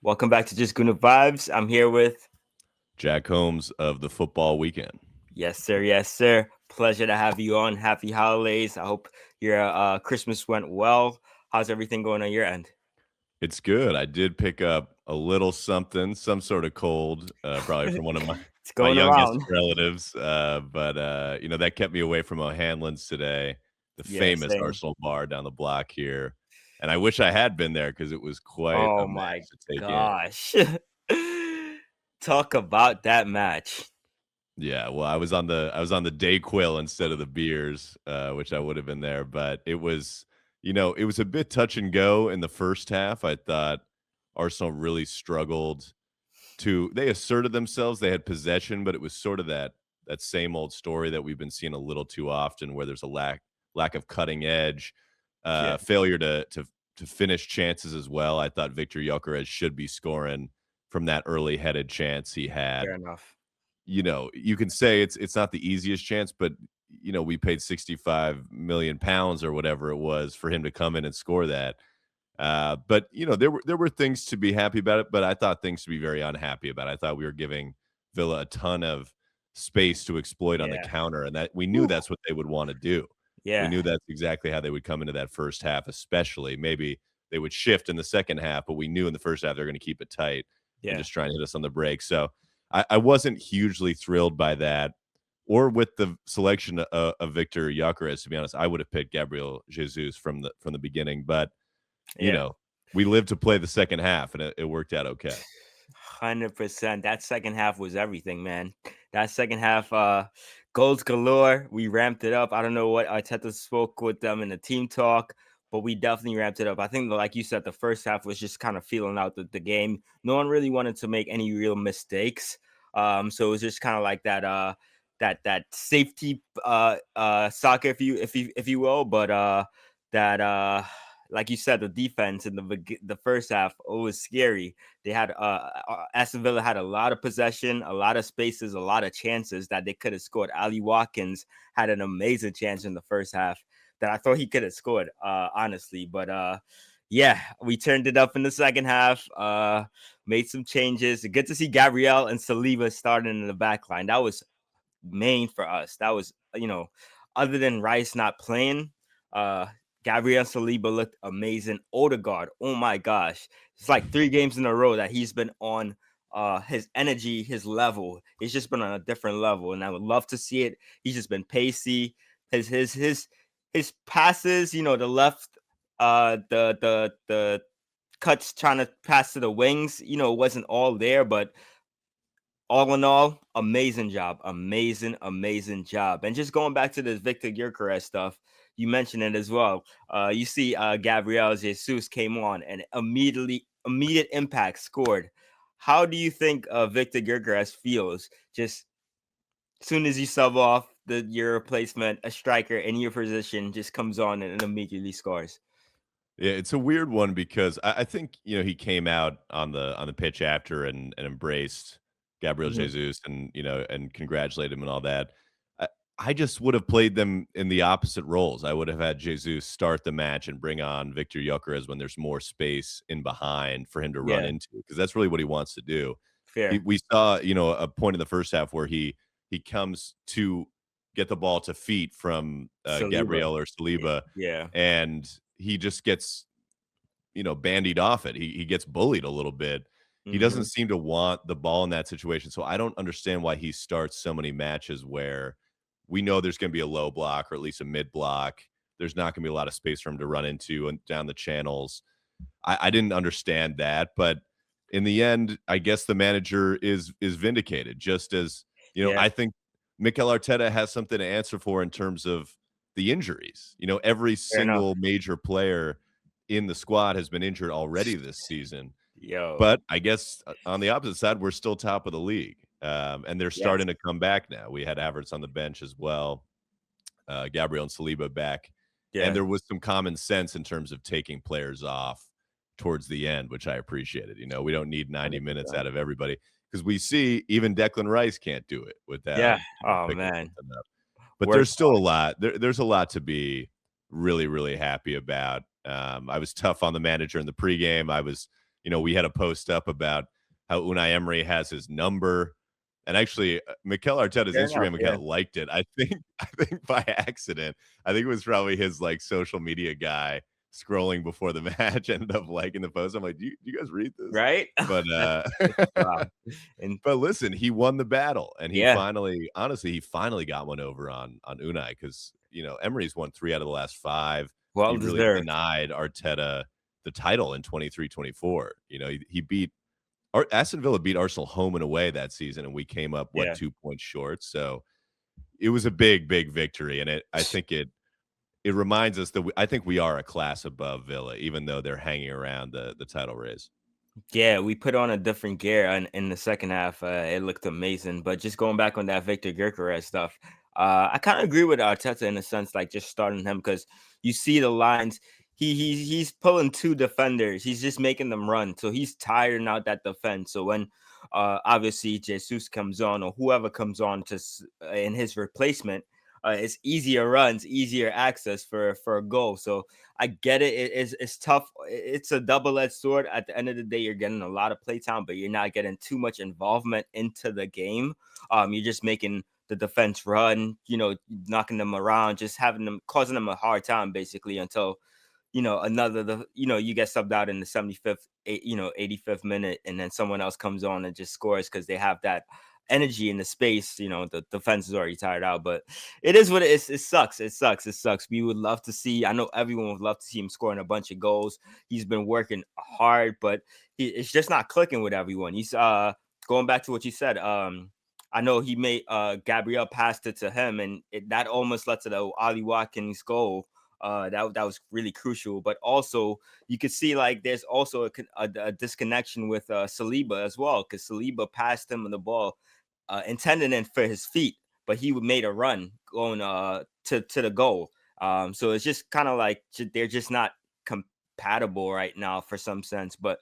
Welcome back to Just Guna Vibes. I'm here with Jack Holmes of the Football Weekend. yes, sir, yes, sir. Pleasure to have you on. Happy holidays. I hope your Christmas went well. How's everything going on your end? It's good. I did pick up a little something, some sort of cold, probably from one of my It's my going youngest around. relatives. But that kept me away from O'Hanlon's today, the Yeah, famous same. Arsenal bar down the block here. And I wish I had been there because it was quite a Oh my match to take in. gosh. Talk about that match. Yeah, well, I was on the Dayquil instead of the beers, which I would have been there, but it was a bit touch and go in the first half. I thought Arsenal really struggled they asserted themselves, they had possession, but it was sort of that same old story that we've been seeing a little too often where there's a lack of cutting edge, Yeah, failure to finish chances as well. I thought Victor Gyökeres should be scoring from that early headed chance he fair had. enough. You can say it's not the easiest chance, but we paid 65 million pounds or whatever it was for him to come in and score that. But there were things to be happy about it, but I thought things to be very unhappy about. I thought we were giving Villa a ton of space to exploit on the Yeah. counter, and that we knew Whew. that's what they would want to do. We Yeah. knew that's exactly how they would come into that first half, especially. Maybe they would shift in the second half, but we knew in the first half they're going to keep it tight and Yeah. just try and hit us on the break. So I wasn't hugely thrilled by that or with the selection of Victor Gyökeres. To be honest, I would have picked Gabriel Jesus from the beginning, but you Yeah. know, we lived to play the second half, and it worked out okay. 100%. That second half was everything, man. That second half, goals galore. We ramped it up. I don't know what Arteta spoke with them in the team talk, but we definitely ramped it up. I think, like you said, the first half was just kind of feeling out the game. No one really wanted to make any real mistakes. So it was just kind of like that safety soccer, if you will, but that like you said, the defense in the first half, it was scary. They had Aston Villa had a lot of possession, a lot of spaces, a lot of chances that they could have scored. Ali Watkins had an amazing chance in the first half that I thought he could have scored, honestly. But yeah, we turned it up in the second half. Made some changes. Good to see Gabriel and Saliba starting in the back line. That was main for us. That was, other than Rice not playing, uh, Gabriel Saliba looked amazing. Odegaard, oh my gosh, it's like 3 games in a row that he's been on his energy, his level. He's just been on a different level, and I would love to see it. He's just been pacey. His passes, the left, the cuts trying to pass to the wings, wasn't all there, but all in all, amazing job, amazing job. And just going back to this Victor Gyökeres stuff, you mentioned it as well. You see, Gabriel Jesus came on and immediate impact scored. How do you think Victor Gyökeres feels just as soon as you sub off your replacement, a striker in your position just comes on and immediately scores? Yeah, it's a weird one because I think he came out on the pitch after and embraced Gabriel Mhm. Jesus and congratulated him and all that. I, I just would have played them in the opposite roles. I would have had Jesus start the match and bring on Victor Gyökeres when there's more space in behind for him to run Yeah, into because that's really what he wants to do. fair. We saw a point in the first half where he comes to get the ball to feet from Saliba. Gabriel or Saliba, Yeah. and he just gets bandied off it. He gets bullied a little bit. He doesn't Hmm. seem to want the ball in that situation. So I don't understand why he starts so many matches where we know there's going to be a low block or at least a mid block. There's not going to be a lot of space for him to run into and down the channels. I didn't understand that, but in the end, I guess the manager is vindicated. Just as Yeah, I think Mikel Arteta has something to answer for in terms of the injuries. Every fair enough. single major player in the squad has been injured already this season. Yo, But I guess on the opposite side, we're still top of the league, and they're yes, starting to come back now. We had Havertz on the bench as well, Gabriel and Saliba back, and yeah. there was some common sense in terms of taking players off towards the end, which I appreciated. We don't need 90 minutes 100%. out of everybody because we see even Declan Rice can't do it without Yeah. Oh picking man. something up. But Work. there's still a lot. There's a lot to be really, really happy about. I was tough on the manager in the pregame. I was, we had a post up about how Unai Emery has his number. And actually, Mikel Arteta's Fair enough. Instagram Yeah. account liked it. I think by accident. I think it was probably his like social media guy scrolling before the match ended up liking the post. I'm like, do you guys read this? Right. But That's wow. And but listen, he won the battle, and he yeah. finally, honestly, he finally got one over on Unai because Emery's won 3 out of the last 5. Well He really deserved. denied Arteta the title in 23-24. He beat Aston Villa beat Arsenal home and away that season, and we came up, what, Yeah. 2 points short? So, it was a big, big victory, and I think it reminds us that I think we are a class above Villa, even though they're hanging around the title race. Yeah, we put on a different gear in the second half. It looked amazing. But just going back on that Victor Gyökeres stuff, I kind of agree with Arteta in a sense, like just starting him because you see the lines. He's pulling two defenders. He's just making them run. So he's tiring out that defense. So when obviously Jesus comes on or whoever comes on in his replacement, it's easier runs, easier access for a goal. So I get it. It's tough. It's a double-edged sword. At the end of the day, you're getting a lot of playtime, but you're not getting too much involvement into the game. You're just making the defense run, knocking them around, just having them causing them a hard time basically until you get subbed out in the 75th, 85th minute, and then someone else comes on and just scores because they have that energy in the space. The defense is already tired out, but it is what it is. It sucks. It sucks. It sucks. We would love to see. I know everyone would love to see him scoring a bunch of goals. He's been working hard, but it's just not clicking with everyone. He's going back to what you said. I know he made Gabriel passed it to him, and that almost led to the Ollie Watkins goal. That was really crucial. But also, you could see like there's also a disconnection with Saliba as well, because Saliba passed him the ball, intending it for his feet, but he made a run going to the goal. So it's just kind of like they're just not compatible right now for some sense. But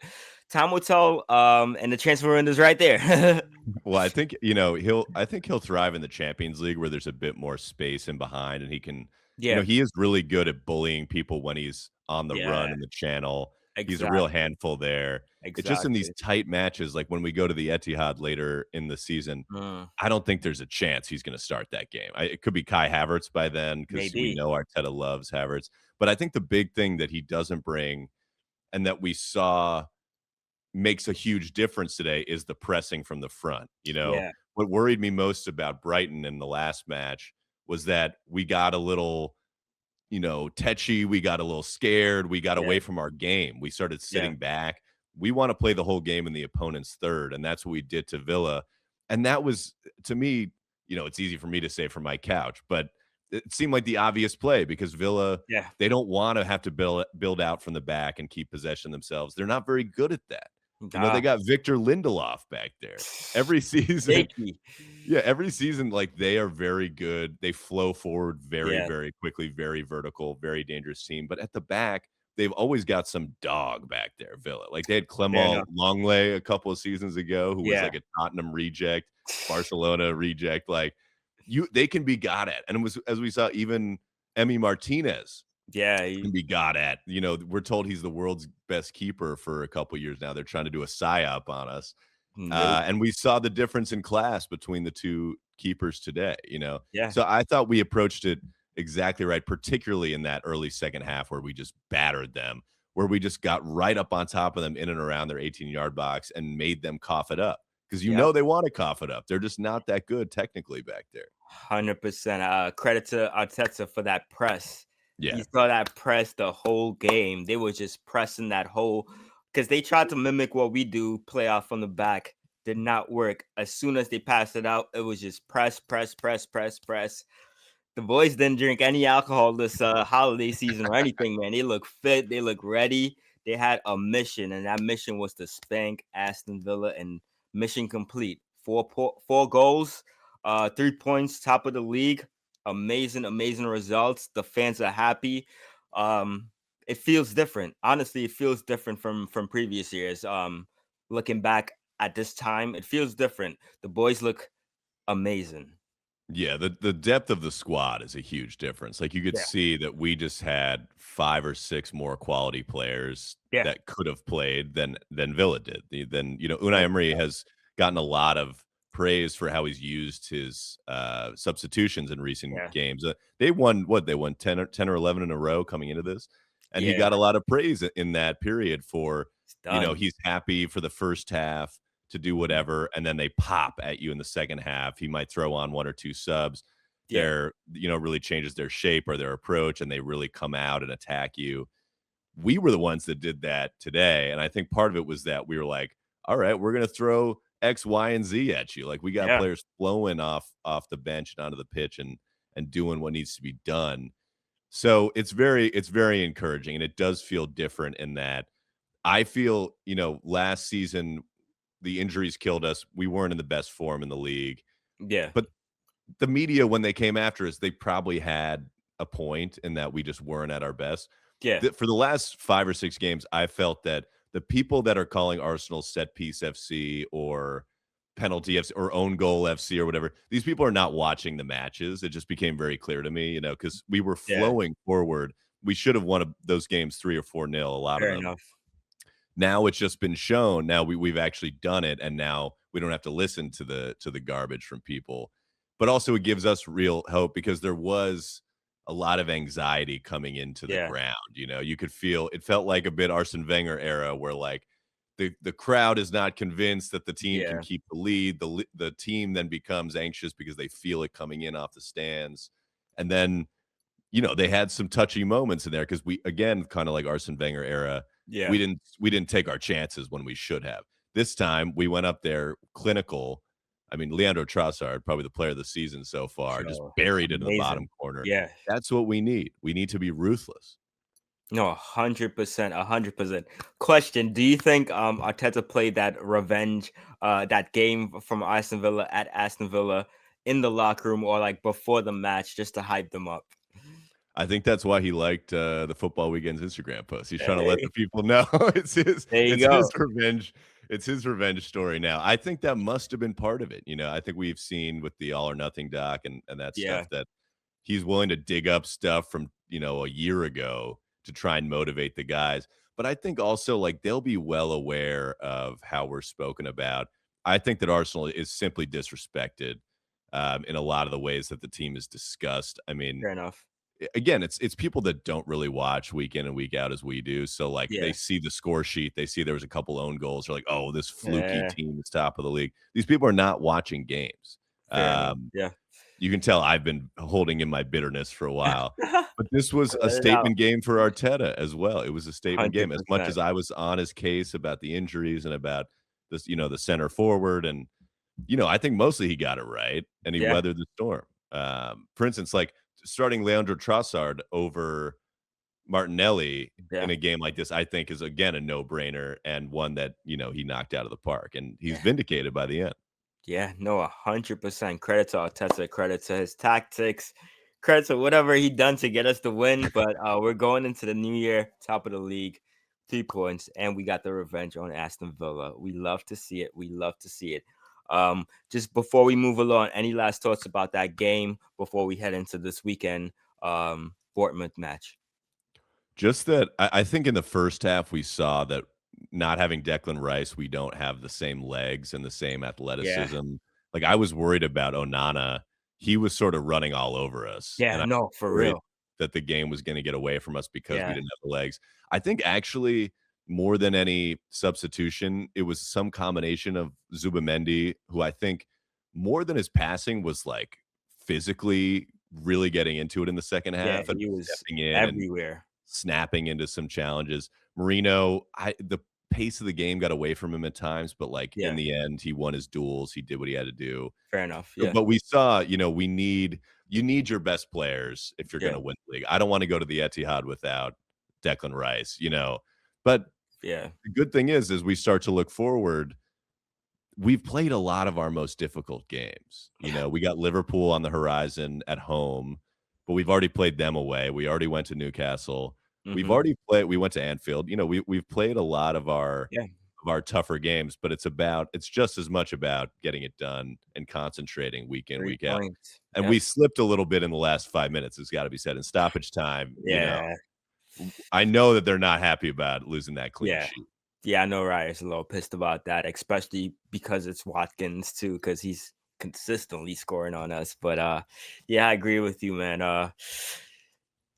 time will tell. And the transfer window is right there. Well, I think he'll thrive in the Champions League where there's a bit more space in behind and he can, Yeah, he is really good at bullying people when he's on the run yeah, in the channel. He's a real exactly, handful there. It's just in these exactly. tight matches, like when we go to the Etihad later in the season, Mm, I don't think there's a chance he's going to start that game. It could be Kai Havertz by then because we maybe. know Arteta loves Havertz. But I think the big thing that he doesn't bring and that we saw makes a huge difference today is the pressing from the front. Yeah, What worried me most about Brighton in the last match was that we got a little, tetchy, we got a little scared, we got yeah, away from our game. We started yeah, sitting back. We want to play the whole game in the opponent's third, and that's what we did to Villa. And that was to me, it's easy for me to say from my couch, but it seemed like the obvious play because Villa yeah. they don't want to have to build out from the back and keep possession themselves. They're not very good at that. They Ah, got Victor Lindelof back there. Every season shaky. yeah, every season, like, they are very good. They flow forward very, Yeah, very quickly, very vertical, very dangerous team, but at the back, they've always got some dog back there, Villa. Like, they had fair Clement enough. Longley a couple of seasons ago, who was Yeah. like a Tottenham reject, Barcelona reject, like, they can be got at, and it was as we saw, even Emi Martinez Yeah, can be got at. We're told he's the world's best keeper for a couple years now. They're trying to do a psyop on us. nope. And we saw the difference in class between the two keepers today, Yeah, So I thought we approached it exactly right, particularly in that early second half where we just battered them, where we just got right up on top of them in and around their 18-yard box and made them cough it up. Because yep. they want to cough it up. They're just not that good technically back there. 100%. Credit to Arteta for that press. You Yeah. saw that press the whole game. They were just pressing that whole because they tried to mimic what we do, play off from the back. Did not work. As soon as they passed it out, it was just press, press, press, press, press. The boys didn't drink any alcohol this holiday season or anything, man. They look fit. They look ready. They had a mission, and that mission was to spank Aston Villa, and mission complete. Four goals, 3 points, top of the league. Amazing, amazing results. The fans are happy. Um, it feels different. Honestly, it feels different from previous years. Looking back at this time, it feels different. The boys look amazing. Yeah, the depth of the squad is a huge difference. Like, you could Yeah, see that we just had 5 or 6 more quality players yeah, that could have played than Villa did. Unai Emery 100%. has gotten a lot of praise for how he's used his, substitutions in recent Yeah, games. They won what? They won 10 or 11 in a row coming into this, and he yeah, got a lot of praise in that period for, it's done. he's happy for the first half to do Mhm. whatever, and then they pop at you in the second half. He might throw on 1 or 2 subs. Yeah, Really changes their shape or their approach, and they really come out and attack you. We were the ones that did that today, and I think part of it was that we were like, "All right, we're gonna throw X, Y, and Z at you." Like, we got yeah, players flowing off the bench and onto the pitch and doing what needs to be done. So it's very encouraging, and it does feel different in that I feel, last season the injuries killed us. We weren't in the best form in the league. yeah, But the media, when they came after us, they probably had a point in that we just weren't at our best. yeah, For the last 5 or 6 games, I felt that the people that are calling Arsenal set piece FC or penalty FC or own goal FC or whatever, these people are not watching the matches. It just became very clear to me, because we were yeah. flowing forward. We should have won those games 3 or 4-0, a lot of Fair them. enough. Now it's just been shown. Now we've actually done it, and now we don't have to listen to the garbage from people. But also it gives us real hope because there was a lot of anxiety coming into the Yeah, ground. You could feel it felt like a bit Arsene Wenger era where like the crowd is not convinced that the team can yeah, keep the lead. The team then becomes anxious because they feel it coming in off the stands. And then they had some touchy moments in there because we again, kind of like Arsene Wenger era, yeah. we didn't take our chances when we should have. This time we went up there clinical. I mean, Leandro Trossard, probably the player of the season so far, just Sure. buried it in the bottom Amazing. corner. Yeah. That's what we need. We need to be ruthless. No, 100%, 100%. Question: do you think Arteta played that revenge, that game from Aston Villa at Aston Villa in the locker room or like before the match just to hype them up? I think that's why he liked, the Football Weekend's Instagram post. He's trying to let Hey, the people know there you it's his go. revenge it's his revenge story now. I think that must have been part of it. I think we've seen with the All or Nothing doc and that Yeah, stuff that he's willing to dig up stuff from, a year ago to try and motivate the guys. But I think also, like, they'll be well aware of how we're spoken about. I think that Arsenal is simply disrespected, in a lot of the ways that the team is discussed. I mean, fair enough. again, it's people that don't really watch week in and week out as we do. So like they Yeah, see the score sheet, they see there was a couple own goals. They're like, oh, this fluky yeah, team is top of the league. These people are not watching games. fair enough. Um, Yeah. you can tell I've been holding in my bitterness for a while. But this was a Let it out. statement game for Arteta as well. It was a statement game. As much 100%. as I was on his case about the injuries and about this, the center forward, and I think mostly he got it right and he Yeah, weathered the storm. For instance, like starting Leandro Trossard over Martinelli in yeah, a game like this, I think is again a no-brainer and one that, he knocked out of the park and he's yeah. vindicated by the end. Yeah, no, 100% credit to Arteta, credit to his tactics, credit to whatever he done to get us the win. But we're going into the new year, top of the league, 3 points, and we got the revenge on Aston Villa. We love to see it. We love to see it. Just before we move along, any last thoughts about that game before we head into this weekend Bournemouth match? Just that I think in the first half we saw that not having Declan Rice, we don't have the same legs and the same Yeah, athleticism. Like, I was worried about Onana. He was sort of running all over us, yeah, and I no, for was worried real. that the game was gonna get away from us because we Yeah, didn't have the legs. I think actually more than any substitution, it was some combination of Zubimendi, who I think more than his passing was, like, physically really getting into it in the second yeah, half and he was stepping in and everywhere. snapping into some challenges. Marino, the pace of the game got away from him at times, but like in Yeah, the end, he won his duels. He did what he had to do. fair enough. So, Yeah, but we saw, you need your best players if you're going yeah, to win the league. I don't want to go to the Etihad without Declan Rice. But yeah, the good thing is we start to look forward. We've played a lot of our most difficult games. We got Liverpool on the horizon at home, but we've already played them away. We already went to Newcastle. hmm We went to Anfield. We've played a lot of our yeah. of our tougher games, but it's just as much about getting it done and concentrating week in, 3 week out. points. And Yep. we slipped a little bit in the last 5 minutes, it's gotta be said. In stoppage time, Yeah. I know that they're not happy about losing that clean Yeah. sheet. Yeah, I know Ryan's a little pissed about that, especially because it's Watkins too, because he's consistently scoring on us. But yeah, I agree with you, man.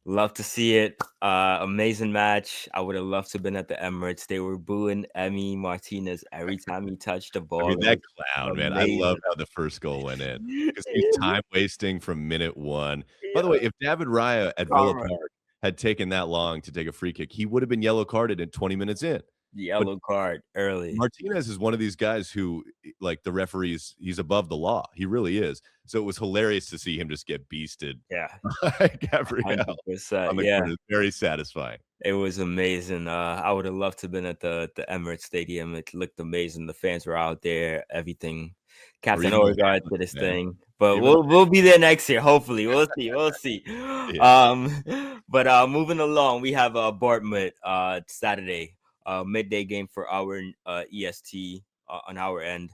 Love to see it. Amazing match. I would have loved to have been at the Emirates. They were booing Emmy Martinez every time he touched the I ball. mean, It that was clown, man, I love amazing. how the first goal went in because he's time wasting from minute 1. By the way, Yeah, if David Raya at Villa karma. Park had taken that long to take a free kick, he would have been yellow carded in 20 minutes in. But Yellow card early. Martinez is one of these guys who, like, the referees he's above the law, he really is. So it was hilarious to see him just get beasted Yeah, by Gabrielle on 100%. the Yeah. corner, very satisfying. It was amazing. I would have loved to have been at the Emirates Stadium. It looked amazing. The fans were out there, everything. Or Captain even Odegaard Orlando, did his man. thing. But Even we'll be there next year, hopefully. We'll see. We'll see. Yeah. But moving along, we have Bournemouth Saturday, midday game for our EST on our end.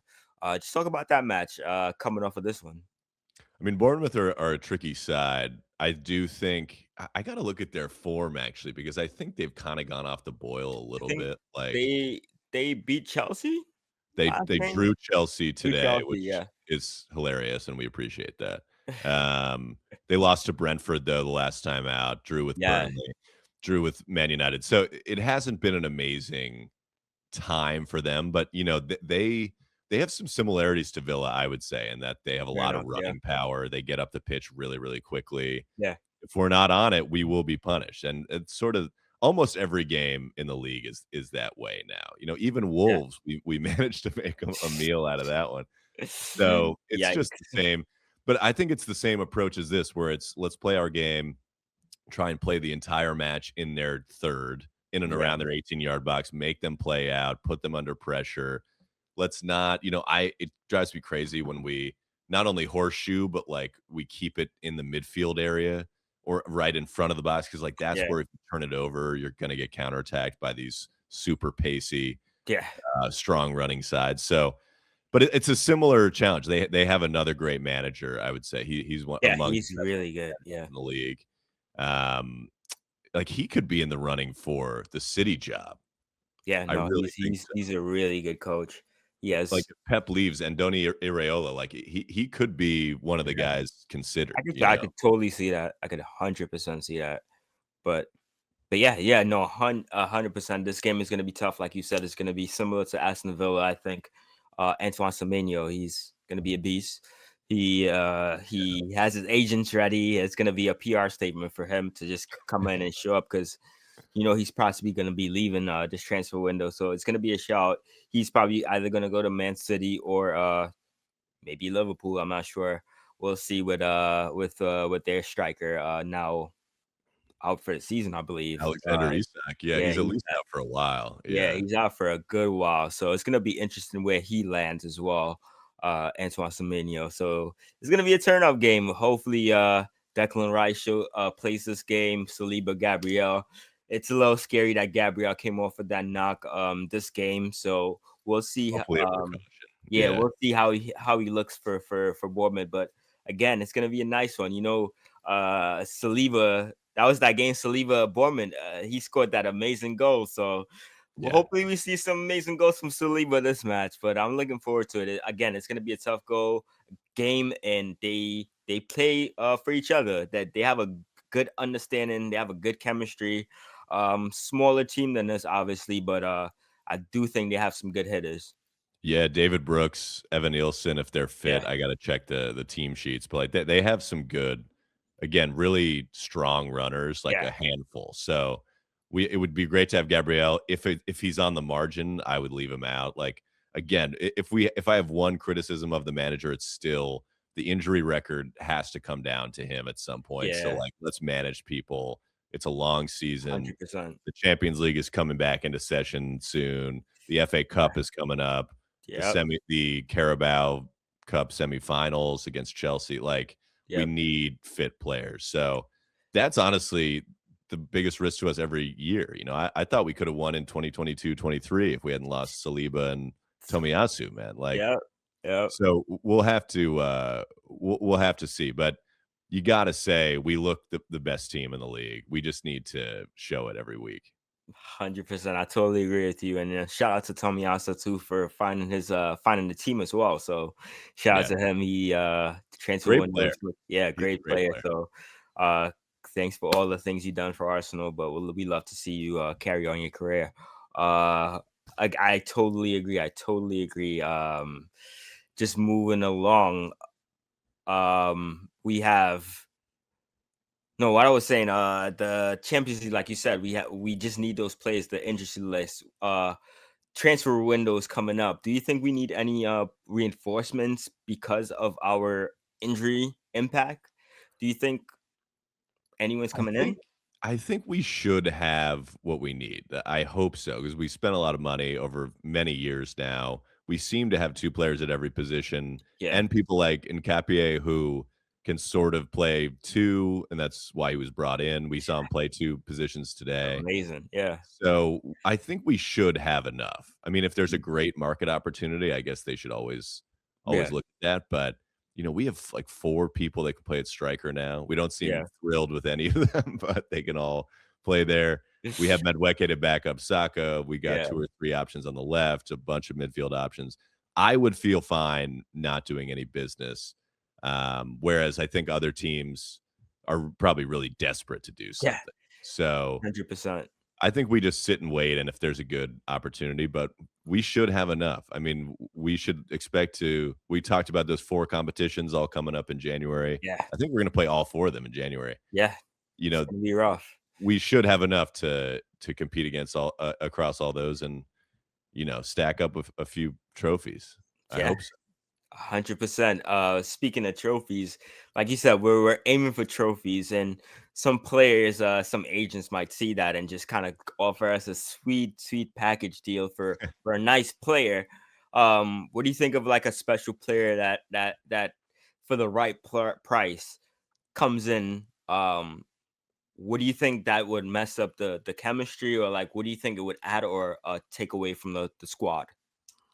Just talk about that match coming off of this one. I mean, Bournemouth are a tricky side. I do think I gotta look at their form actually because I think they've kinda gone off the boil a I little think bit. Like, they beat Chelsea last they game. drew Chelsea Drew today, Chelsea, which yeah. is hilarious, and we appreciate that. They lost to Brentford, though, the last time out, drew with Yeah, Burnley, drew with Man United. So, it hasn't been an amazing time for them, but, they have some similarities to Villa, I would say, in that they have a fair lot of enough. Yeah, running power, they get up the pitch really, really quickly. yeah, If we're not on it, we will be punished, and it's sort of almost every game in the league is that way now. Even yeah. Wolves, we managed to make a meal out of that one. So, it's just the Yikes. same, but I think it's the same approach as this, where it's, "Let's play our game, try and play the entire match in their third, in and Yeah, around their 18-yard box, make them play out, put them under pressure. Let's not, I it drives me crazy when we not only horseshoe, but like we keep it in the midfield area or right in front of the box because like that's yeah, where if you turn it over, you're going to get counterattacked by these super pacey, yeah, strong running sides. So, but it's a similar challenge. They have another great manager. I would say he's one yeah. among the He's best really good. managers Yeah, in the league. Um, like, he could be in the running for the City job. yeah. I No, really think so. he's a really good coach. Like, Yes, if Pep leaves, Andoni Iraola, like, he could be one of the yeah. guys considered, I could totally see that. I could 100% see that. But yeah, yeah. No, 100%. This game is going to be tough. Like you said, it's going to be similar to Aston Villa. I think Antoine Semenyo, he's going to be a beast. He has his agents ready. It's going to be a PR statement for him to just come in and show up because he's possibly going to be leaving this transfer window. So it's going to be a shout. He's probably either going to go to Man City or maybe Liverpool. I'm not sure. We'll see with their striker now out for the season, I believe. Alexander Isak, yeah, Yeah, he's at least out for a while, yeah, yeah. he's out for a good while. So it's gonna be interesting where he lands as well, Antoine Semenyo. So it's gonna be a turn up game. Hopefully, Declan Rice plays this game. Saliba, Gabriel. It's a little scary that Gabriel came off of that knock this game. So we'll see. Hopefully a precaution, Yeah, yeah. we'll see how he looks for Bournemouth. But again, it's gonna be a nice one. Saliba. That was that game. Saliba Bournemouth. He scored that amazing goal. So well, Yeah. hopefully we see some amazing goals from Saliba this match. But I'm looking forward to it. Again, it's gonna be a tough goal game, and they play for each other. That they have a good understanding. They have a good chemistry. Smaller team than us, obviously, but I do think they have some good hitters. Yeah, David Brooks, Evan Nielsen, if they're Yeah, fit, I gotta check the team sheets, but, like, they have some good, again, really strong runners, like yeah, a handful, so it would be great to have Gabriel. If he's on the margin, I would leave him out, like, again, if I have one criticism of the manager, it's still the injury record has to come down to him at some point, so, yeah, like, let's manage people. It's a long season. 100%. The Champions League is coming back into session soon. The FA Yeah, Cup is coming up. yep, The Carabao Cup semifinals against Chelsea, like, we yep. need fit players, so that's honestly the biggest risk to us every year. I thought we could have won in 2022, 23 if we hadn't lost Saliba and Tomiyasu, man. Like, Yep. Yep. so we'll have to we'll have to see. But you got to say we look the best team in the league. We just need to show it every week. 100%. I totally agree with you. And shout out to Tommy Asa too for finding the team as well. So shout out Yeah, to him. He transfer great player. windows. Yeah, He's a great great player. player. So uh thanks for all the things you've done for Arsenal. But we love to see you carry on your career. Uh I totally agree. I totally agree. Just moving along. We have no, what I was saying, the Champions League, like you said, we just need those players, the injury list. Transfer windows coming up. Do you think we need any reinforcements because of our injury impact? Do you think anyone's I coming in? think I think we should have what we need. I hope so because we spent a lot of money over many years now. We seem to have 2 players at every position Yeah, and people like Nkapie who can sort of play 2, and that's why he was brought in. We saw him play 2 positions today. amazing. Yeah, So, I think we should have enough. I mean, if there's a mm, great market opportunity, I guess they should always yeah, look at that, but, we have, like, 4 people that can play at striker now. We don't seem yeah, thrilled with any of them, but they can all play there. We have Madueke to back up Saka. We got yeah, 2 or 3 options on the left, a bunch of midfield options. I would feel fine not doing any business, whereas I think other teams are probably really desperate to do yeah, something. So 100%. I think we just sit and wait, and if there's a good opportunity, but we should have enough. I mean, we should expect to we talked about those 4 competitions all coming up in January. Yeah, I think we're gonna play all 4 of them in January. yeah, You it's know, gonna be rough. we should have enough to compete against across all those and, stack up a few trophies. I Yeah. hope so. 100%. Speaking of trophies, like you said, we're aiming for trophies, and some players, some agents might see that and just kind of offer us a sweet package deal for a nice player. What do you think of like a special player that for the right price comes in? What do you think that would mess up the chemistry, or like what do you think it would add or take away from the squad?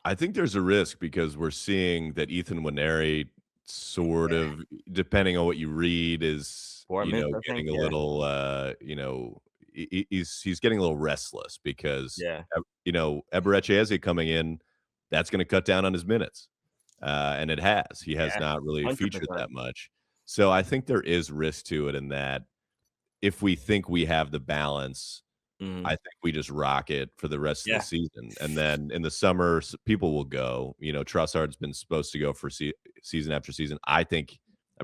I think there's a risk because we're seeing that Ethan Waneri sort Yeah, of, depending on what you read, is, Bournemouth, I think. getting a Yeah, little, he's getting a little restless because, yeah, Eberechieze coming in, that's gonna cut down on his minutes, and it has. He has yeah, not really featured 100%. that much. So I think there is risk to it in that if we think we have the balance, I Mhm. think we just rock it for the rest of the Yeah. season, and then in the summer, people will go. Trossard's been supposed to go for season after season. I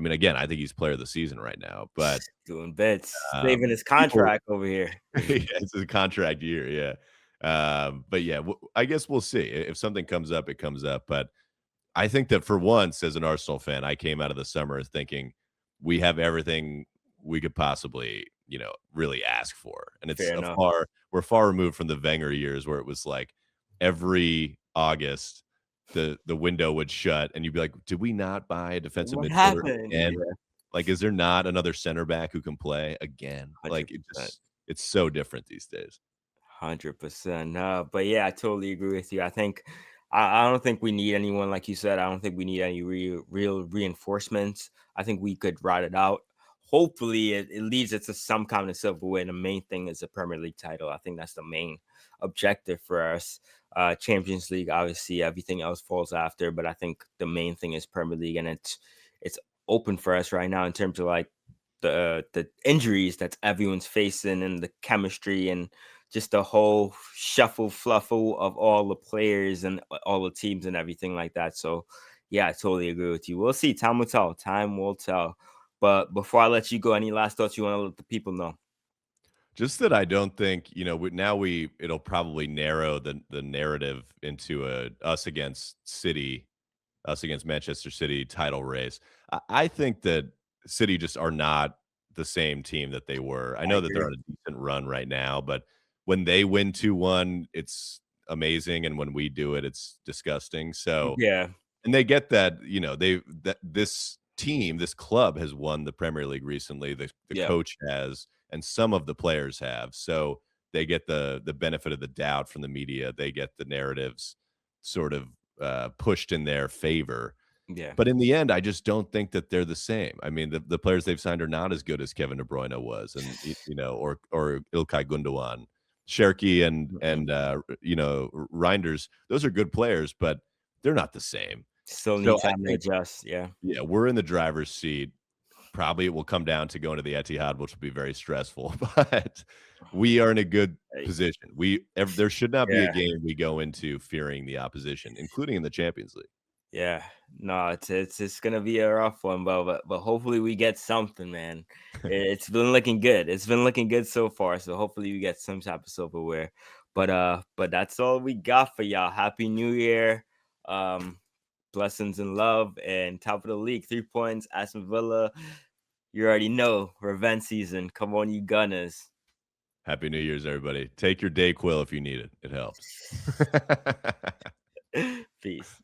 mean, again, I think he's player of the season right now, but, Doing bets, saving his people contract over here. yeah, it's a contract year, yeah. But yeah, I guess we'll see. If something comes up, it comes up, but I think that for once, as an Arsenal fan, I came out of the summer thinking we have everything we could possibly, really ask for. And Fair enough. we're far removed from the Wenger years where it was like every August the window would shut and you'd be like, did we not buy a defensive What midfielder happened? again? Yeah, Like, is there not another center back who can play again? Like, 100%. it's so different these days. 100%. But yeah, I totally agree with you. I don't think we need anyone like you said. I don't think we need any real reinforcements. I think we could ride it out. Hopefully, it leads it to some kind of silver win. The main thing is the Premier League title. I think that's the main objective for us. Champions League, obviously, everything else falls after. But I think the main thing is Premier League, and it's open for us right now in terms of like the injuries that everyone's facing and the chemistry and just the whole shuffle fluffle of all the players and all the teams and everything like that. So yeah, I totally agree with you. We'll see. Time will tell. Time will tell. But before I let you go, any last thoughts you want to let the people know? Just that I don't think, now it'll probably narrow the narrative into a us against Manchester City title race. I think that City just are not the same team that they were. I I know that they're agree. on a decent run right now, but when they win 2-1, it's amazing, and when we do it, it's disgusting. So, Yeah. and they get that, this team, this club has won the Premier League recently. The Yeah. coach has. and some of the players have. So they get the benefit of the doubt from the media. They get the narratives sort of pushed in their favor. Yeah. But in the end, I just don't think that they're the same. I mean, the players they've signed are not as good as Kevin De Bruyne was, and or Ilkay Gundogan, Cherki, Mm-mm. Reinders. Those are good players, but they're not the same. Still So need I time to think, adjust. Yeah. yeah, we're in the driver's seat. Probably it will come down to going to the Etihad, which will be very stressful, but we are in a good Hey, position. There should not be a yeah. game we go into fearing the opposition, including in the Champions League. Yeah, no, it's gonna be a rough one, but hopefully we get something, man. It's been looking good. It's been looking good so far. So hopefully we get some type of silverware. But that's all we got for y'all. Happy New Year. Um, blessings and love, and top of the league, 3 points. Aston Villa. You already know revenge season. Come on, you Gunners. Happy New Year's, everybody. Take your Dayquil if you need it. It helps. Peace.